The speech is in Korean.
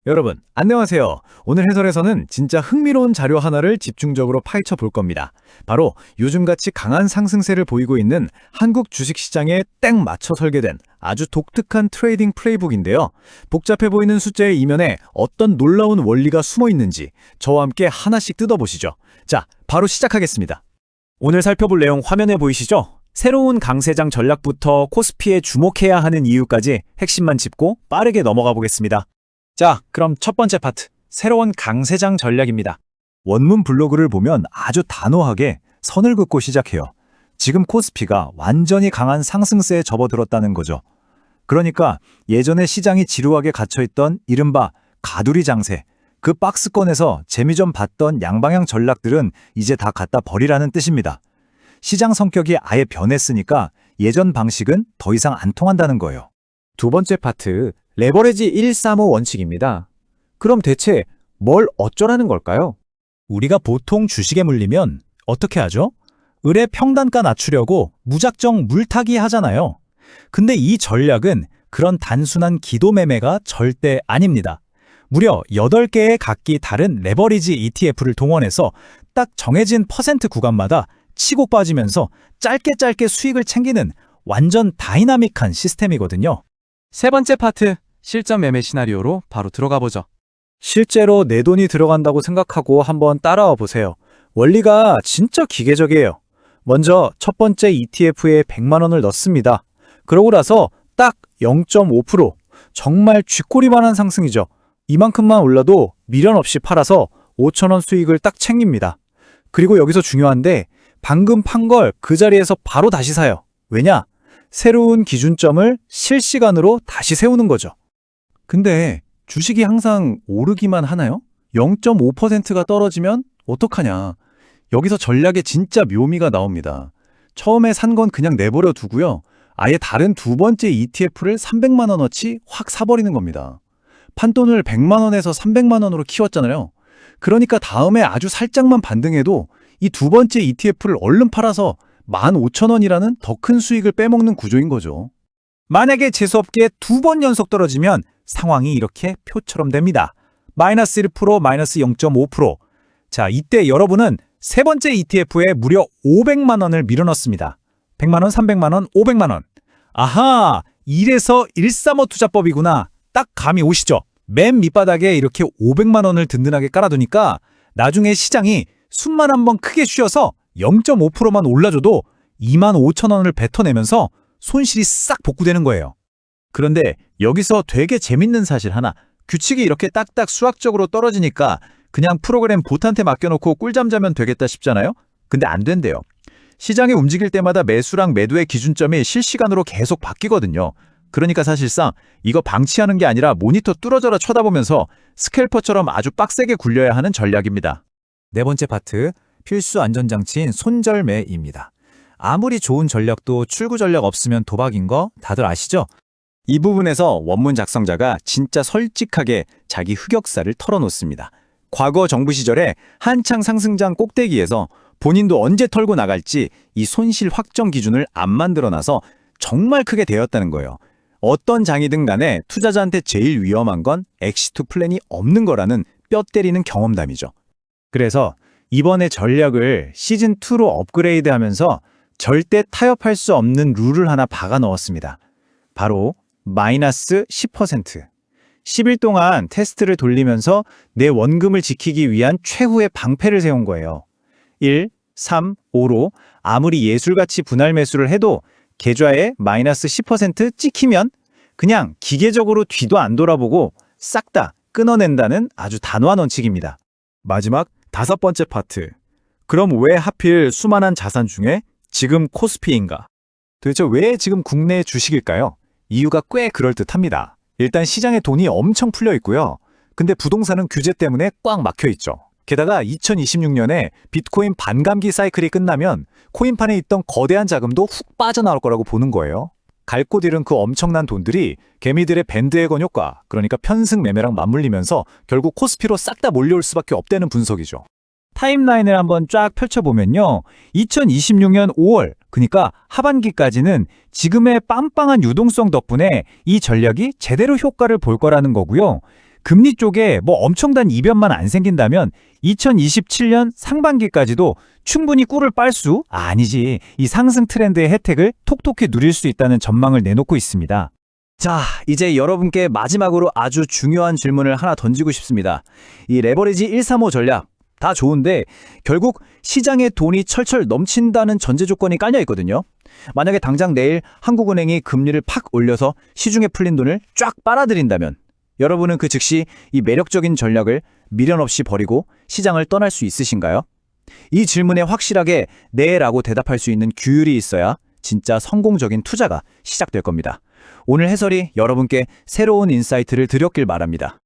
여러분, 안녕하세요. 오늘 해설에서는 진짜 흥미로운 자료 하나를 집중적으로 파헤쳐 볼 겁니다. 바로 요즘같이 강한 상승세를 보이고 있는 한국 주식시장에 땡 맞춰 설계된 아주 독특한 트레이딩 플레이북인데요. 복잡해 보이는 숫자의 이면에 어떤 놀라운 원리가 숨어 있는지 저와 함께 하나씩 뜯어보시죠. 자, 바로 시작하겠습니다. 오늘 살펴볼 내용 화면에 보이시죠? 새로운 강세장 전략부터 코스피에 주목해야 하는 이유까지 핵심만 짚고 빠르게 넘어가 보겠습니다. 자, 그럼 첫 번째 파트, 새로운 강세장 전략입니다. 원문 블로그를 보면 아주 단호하게 선을 긋고 시작해요. 지금 코스피가 완전히 강한 상승세에 접어들었다는 거죠. 그러니까 예전에 시장이 지루하게 갇혀있던 이른바 가두리 장세, 그 박스권에서 재미 좀 봤던 양방향 전략들은 이제 다 갖다 버리라는 뜻입니다. 시장 성격이 아예 변했으니까 예전 방식은 더 이상 안 통한다는 거예요. 두 번째 파트, 레버리지 135 원칙입니다. 그럼 대체 뭘 어쩌라는 걸까요? 우리가 보통 주식에 물리면 어떻게 하죠? 을의 평단가 낮추려고 무작정 물타기 하잖아요. 근데 이 전략은 그런 단순한 기도 매매가 절대 아닙니다. 무려 8개의 각기 다른 레버리지 ETF를 동원해서 딱 정해진 퍼센트 구간마다 치고 빠지면서 짧게 수익을 챙기는 완전 다이나믹한 시스템이거든요. 세 번째 파트, 실전 매매 시나리오로 바로 들어가 보죠. 실제로 내 돈이 들어간다고 생각하고 한번 따라와 보세요. 원리가 진짜 기계적이에요. 먼저 첫 번째 ETF에 100만 원을 넣습니다. 그러고 나서 딱 0.5%, 정말 쥐꼬리만한 상승이죠. 이만큼만 올라도 미련 없이 팔아서 5천 원 수익을 딱 챙깁니다. 그리고 여기서 중요한데 방금 판 걸 그 자리에서 바로 다시 사요. 왜냐? 새로운 기준점을 실시간으로 다시 세우는 거죠. 근데 주식이 항상 오르기만 하나요? 0.5%가 떨어지면 어떡하냐? 여기서 전략의 진짜 묘미가 나옵니다. 처음에 산 건 그냥 내버려 두고요. 아예 다른 두 번째 ETF를 300만 원어치 확 사버리는 겁니다. 판돈을 100만 원에서 300만 원으로 키웠잖아요. 그러니까 다음에 아주 살짝만 반등해도 이 두 번째 ETF를 얼른 팔아서 15,000원이라는 더 큰 수익을 빼먹는 구조인 거죠. 만약에 재수없게 2번 연속 떨어지면 상황이 이렇게 표처럼 됩니다. 마이너스 1%, 마이너스 0.5%. 자, 이때 여러분은 세 번째 ETF에 무려 500만 원을 밀어넣습니다. 100만 원, 300만 원, 500만 원. 아하, 이래서 135 투자법이구나. 딱 감이 오시죠? 맨 밑바닥에 이렇게 500만 원을 든든하게 깔아두니까 나중에 시장이 숨만 한번 크게 쉬어서 0.5%만 올라줘도 25,000원을 뱉어내면서 손실이 싹 복구되는 거예요. 그런데 여기서 되게 재밌는 사실 하나, 규칙이 이렇게 딱딱 수학적으로 떨어지니까 그냥 프로그램 봇한테 맡겨놓고 꿀잠 자면 되겠다 싶잖아요? 근데 안 된대요. 시장이 움직일 때마다 매수랑 매도의 기준점이 실시간으로 계속 바뀌거든요. 그러니까 사실상 이거 방치하는 게 아니라 모니터 뚫어져라 쳐다보면서 스캘퍼처럼 아주 빡세게 굴려야 하는 전략입니다. 네 번째 파트, 필수 안전장치인 손절매입니다. 아무리 좋은 전략도 출구 전략 없으면 도박인 거 다들 아시죠? 이 부분에서 원문 작성자가 진짜 솔직하게 자기 흑역사를 털어놓습니다. 과거 정부 시절에 한창 상승장 꼭대기에서 본인도 언제 털고 나갈지 이 손실 확정 기준을 안 만들어놔서 정말 크게 되었다는 거예요. 어떤 장이든 간에 투자자한테 제일 위험한 건 엑시트 플랜이 없는 거라는 뼈 때리는 경험담이죠. 그래서 이번에 전략을 시즌2로 업그레이드하면서 절대 타협할 수 없는 룰을 하나 박아 넣었습니다. 바로 마이너스 10%. 10일 동안 테스트를 돌리면서 내 원금을 지키기 위한 최후의 방패를 세운 거예요. 1, 3, 5로 아무리 예술같이 분할 매수를 해도 계좌에 마이너스 10% 찍히면 그냥 기계적으로 뒤도 안 돌아보고 싹 다 끊어낸다는 아주 단호한 원칙입니다. 마지막 5번째 파트. 그럼 왜 하필 수많은 자산 중에 지금 코스피인가? 도대체 왜 지금 국내 주식일까요? 이유가 꽤 그럴듯합니다. 일단 시장에 돈이 엄청 풀려 있고요. 근데 부동산은 규제 때문에 꽉 막혀 있죠. 게다가 2026년에 비트코인 반감기 사이클이 끝나면 코인판에 있던 거대한 자금도 훅 빠져나올 거라고 보는 거예요. 갈 곳 잃은 그 엄청난 돈들이 개미들의 밴드웨건 효과, 그러니까 편승 매매랑 맞물리면서 결국 코스피로 싹 다 몰려올 수밖에 없다는 분석이죠. 타임라인을 한번 쫙 펼쳐보면요. 2026년 5월, 그러니까 하반기까지는 지금의 빵빵한 유동성 덕분에 이 전략이 제대로 효과를 볼 거라는 거고요. 금리 쪽에 뭐 엄청난 이변만 안 생긴다면 2027년 상반기까지도 충분히 꿀을 빨 수, 아니지, 이 상승 트렌드의 혜택을 톡톡히 누릴 수 있다는 전망을 내놓고 있습니다. 자, 이제 여러분께 마지막으로 아주 중요한 질문을 하나 던지고 싶습니다. 이 레버리지 135 전략 다 좋은데 결국 시장에 돈이 철철 넘친다는 전제 조건이 깔려 있거든요. 만약에 당장 내일 한국은행이 금리를 팍 올려서 시중에 풀린 돈을 쫙 빨아들인다면 여러분은 그 즉시 이 매력적인 전략을 미련 없이 버리고 시장을 떠날 수 있으신가요? 이 질문에 확실하게 네라고 대답할 수 있는 규율이 있어야 진짜 성공적인 투자가 시작될 겁니다. 오늘 해설이 여러분께 새로운 인사이트를 드렸길 바랍니다.